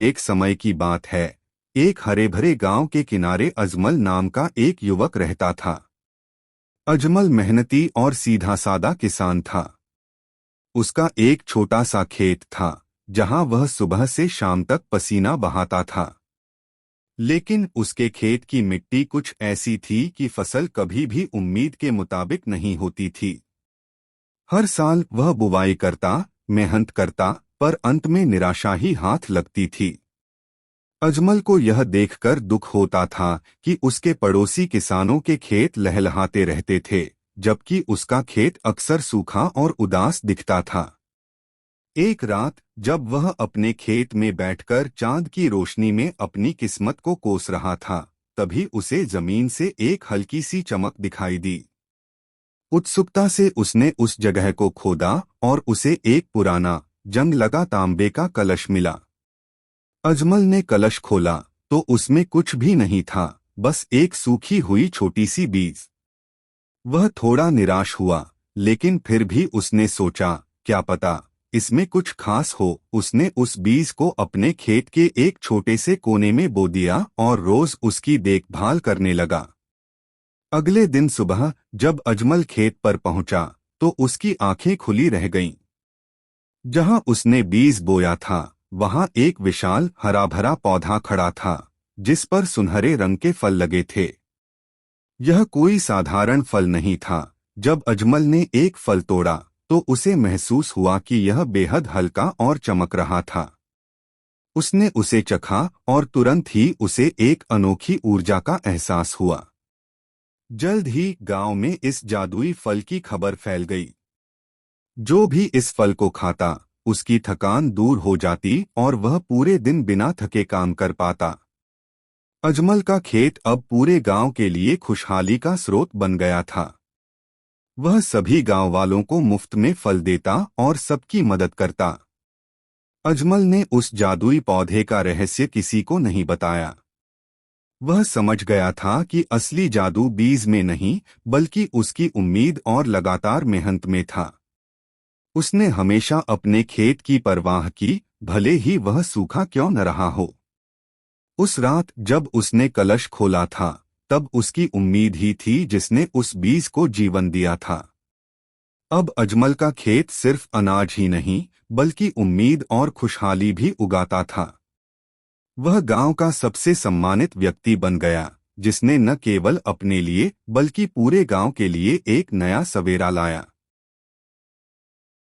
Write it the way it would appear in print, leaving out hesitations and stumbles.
एक समय की बात है। एक हरे भरे गांव के किनारे अजमल नाम का एक युवक रहता था। अजमल मेहनती और सीधा सादा किसान था। उसका एक छोटा सा खेत था जहां वह सुबह से शाम तक पसीना बहाता था। लेकिन उसके खेत की मिट्टी कुछ ऐसी थी कि फसल कभी भी उम्मीद के मुताबिक नहीं होती थी। हर साल वह बुवाई करता, मेहनत करता, पर अंत में निराशा ही हाथ लगती थी। अजमल को यह देखकर दुख होता था कि उसके पड़ोसी किसानों के खेत लहलहाते रहते थे, जबकि उसका खेत अक्सर सूखा और उदास दिखता था। एक रात जब वह अपने खेत में बैठकर चांद की रोशनी में अपनी किस्मत को कोस रहा था, तभी उसे जमीन से एक हल्की सी चमक दिखाई दी। उत्सुकता से उसने उस जगह को खोदा और उसे एक पुराना, जंग लगा तांबे का कलश मिला। अजमल ने कलश खोला तो उसमें कुछ भी नहीं था, बस एक सूखी हुई छोटी सी बीज। वह थोड़ा निराश हुआ, लेकिन फिर भी उसने सोचा, क्या पता इसमें कुछ खास हो। उसने उस बीज को अपने खेत के एक छोटे से कोने में बो दिया और रोज उसकी देखभाल करने लगा। अगले दिन सुबह जब अजमल खेत पर पहुंचा तो उसकी आंखें खुली रह गईं। जहां उसने बीज बोया था वहां एक विशाल हरा भरा पौधा खड़ा था, जिस पर सुनहरे रंग के फल लगे थे। यह कोई साधारण फल नहीं था। जब अजमल ने एक फल तोड़ा तो उसे महसूस हुआ कि यह बेहद हल्का और चमक रहा था। उसने उसे चखा और तुरंत ही उसे एक अनोखी ऊर्जा का एहसास हुआ। जल्द ही गांव में इस जादुई फल की खबर फैल गई। जो भी इस फल को खाता उसकी थकान दूर हो जाती और वह पूरे दिन बिना थके काम कर पाता। अजमल का खेत अब पूरे गांव के लिए खुशहाली का स्रोत बन गया था। वह सभी गांव वालों को मुफ्त में फल देता और सबकी मदद करता। अजमल ने उस जादुई पौधे का रहस्य किसी को नहीं बताया। वह समझ गया था कि असली जादू बीज में नहीं, बल्कि उसकी उम्मीद और लगातार मेहनत में था। उसने हमेशा अपने खेत की परवाह की, भले ही वह सूखा क्यों न रहा हो। उस रात जब उसने कलश खोला था, तब उसकी उम्मीद ही थी जिसने उस बीज को जीवन दिया था। अब अजमल का खेत सिर्फ अनाज ही नहीं, बल्कि उम्मीद और खुशहाली भी उगाता था। वह गांव का सबसे सम्मानित व्यक्ति बन गया, जिसने न केवल अपने लिए बल्कि पूरे गांव के लिए एक नया सवेरा लाया।